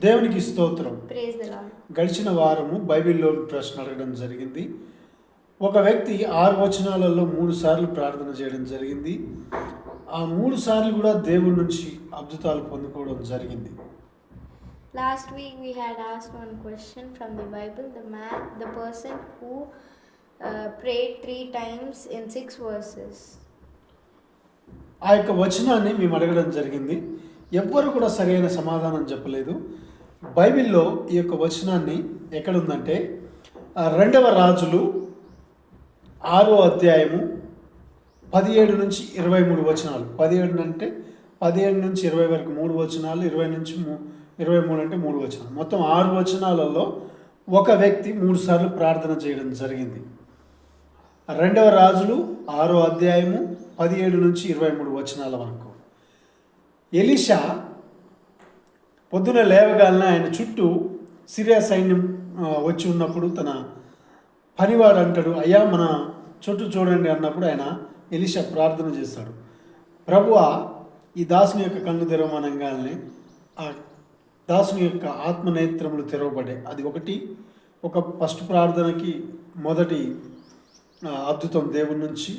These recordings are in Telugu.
దేవునికి స్తోత్రం. Praise the lord. గడిచిన వారము బైబిల్లో ప్రశ్న అడగడం జరిగింది. ఒక వ్యక్తి 6 వచనాలలో 3 సార్లు ప్రార్థన చేయడం జరిగింది. ఆ 3 సార్లు కూడా దేవుడి నుంచి అద్భుతాలు పొందుకోవడం జరిగింది. Last week we had asked one question from the Bible. The person who prayed 3 times in 6 verses. ఆ యొక్క వచనాన్ని మేము అడగడం జరిగింది. ఎవ్వరు కూడా సరైన సమాధానం చెప్పలేదు. బైబిల్లో ఈ యొక్క వచనాన్ని ఎక్కడుందంటే 2వ రాజులు 6వ అధ్యాయము 17 నుంచి 23 వచనాలు. 17 అంటే 17 నుంచి 20 వరకు 3 వచనాలు, 20 నుంచి 23 అంటే 3 వచనాలు. మొత్తం 6 వచనాలలో ఒక వ్యక్తి 3 సార్లు ప్రార్థన చేయడం జరిగింది. 2వ రాజులు 6వ అధ్యాయము 17 నుంచి 23 వచనాల వరకు. ఎలీషా పొద్దున లేవగానే ఆయన చుట్టూ సిరియా సైన్యం వచ్చి ఉన్నప్పుడు తన పనివాడు అంటాడు, అయ్యా మన చుట్టూ చూడండి అన్నప్పుడు ఆయన ఎలీషా ప్రార్థన చేస్తాడు, ప్రభువా ఈ దాసుని యొక్క కన్ను తెరవమనగానే ఆ దాసుని యొక్క ఆత్మనేత్రములు తెరవబడ్డాయి. అది ఒక ఫస్ట్ ప్రార్థనకి మొదటి అద్భుతం దేవుడి నుంచి.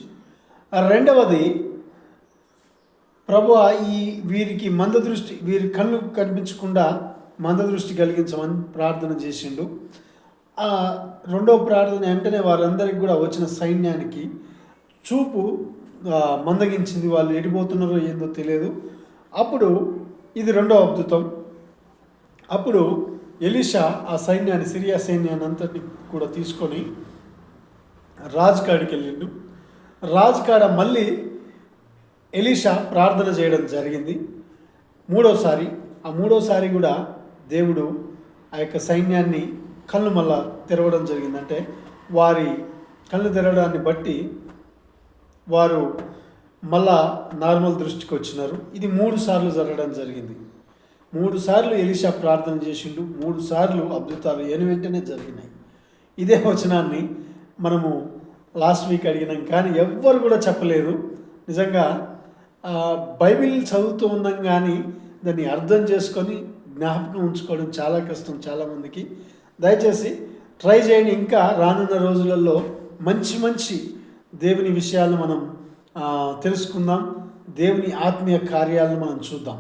రెండవది, ప్రభువా వీరికి వీరి కళ్ళు కనిపించకుండా మందదృష్టి కలిగించమని ప్రార్థన చేసిండు. రెండవ ప్రార్థన వెంటనే వారందరికీ కూడా వచ్చిన సైన్యానికి చూపు మందగించింది. వాళ్ళు ఎడిపోతున్నారో ఏందో తెలియదు. అప్పుడు ఇది రెండవ అద్భుతం. అప్పుడు ఎలీషా ఆ సైన్యాన్ని, సిరియా సైన్యాన్ని అంతటిని కూడా తీసుకొని రాజుకాడికి వెళ్ళిండు. రాజుకాడ మళ్ళీ ఎలీషా ప్రార్థన చేయడం జరిగింది మూడోసారి. ఆ మూడోసారి కూడా దేవుడు ఆ యొక్క సైన్యాన్ని కళ్ళు మళ్ళా తెరవడం జరిగిందంటే వారి కళ్ళు తెరవడాన్ని బట్టి వారు మళ్ళా నార్మల్ దృష్టికి వచ్చినారు. ఇది 3 సార్లు జరగడం జరిగింది. 3 సార్లు ఎలీషా ప్రార్థన చేసిండు. 3 సార్లు అద్భుతాలు వెంటనే జరిగినాయి. ఇదే వచనాన్ని మనము లాస్ట్ వీక్ అడిగినాం, కానీ ఎవ్వరు కూడా చెప్పలేదు. నిజంగా బైబిల్ చదువుతూ ఉన్నాం కానీ దాన్ని అర్థం చేసుకొని జ్ఞాపకం ఉంచుకోవడం చాలా కష్టం చాలామందికి. దయచేసి ట్రై చేయండి. ఇంకా రానున్న రోజులలో మంచి దేవుని విషయాలను మనం తెలుసుకుందాం. దేవుని ఆత్మీయ కార్యాలను మనం చూద్దాం.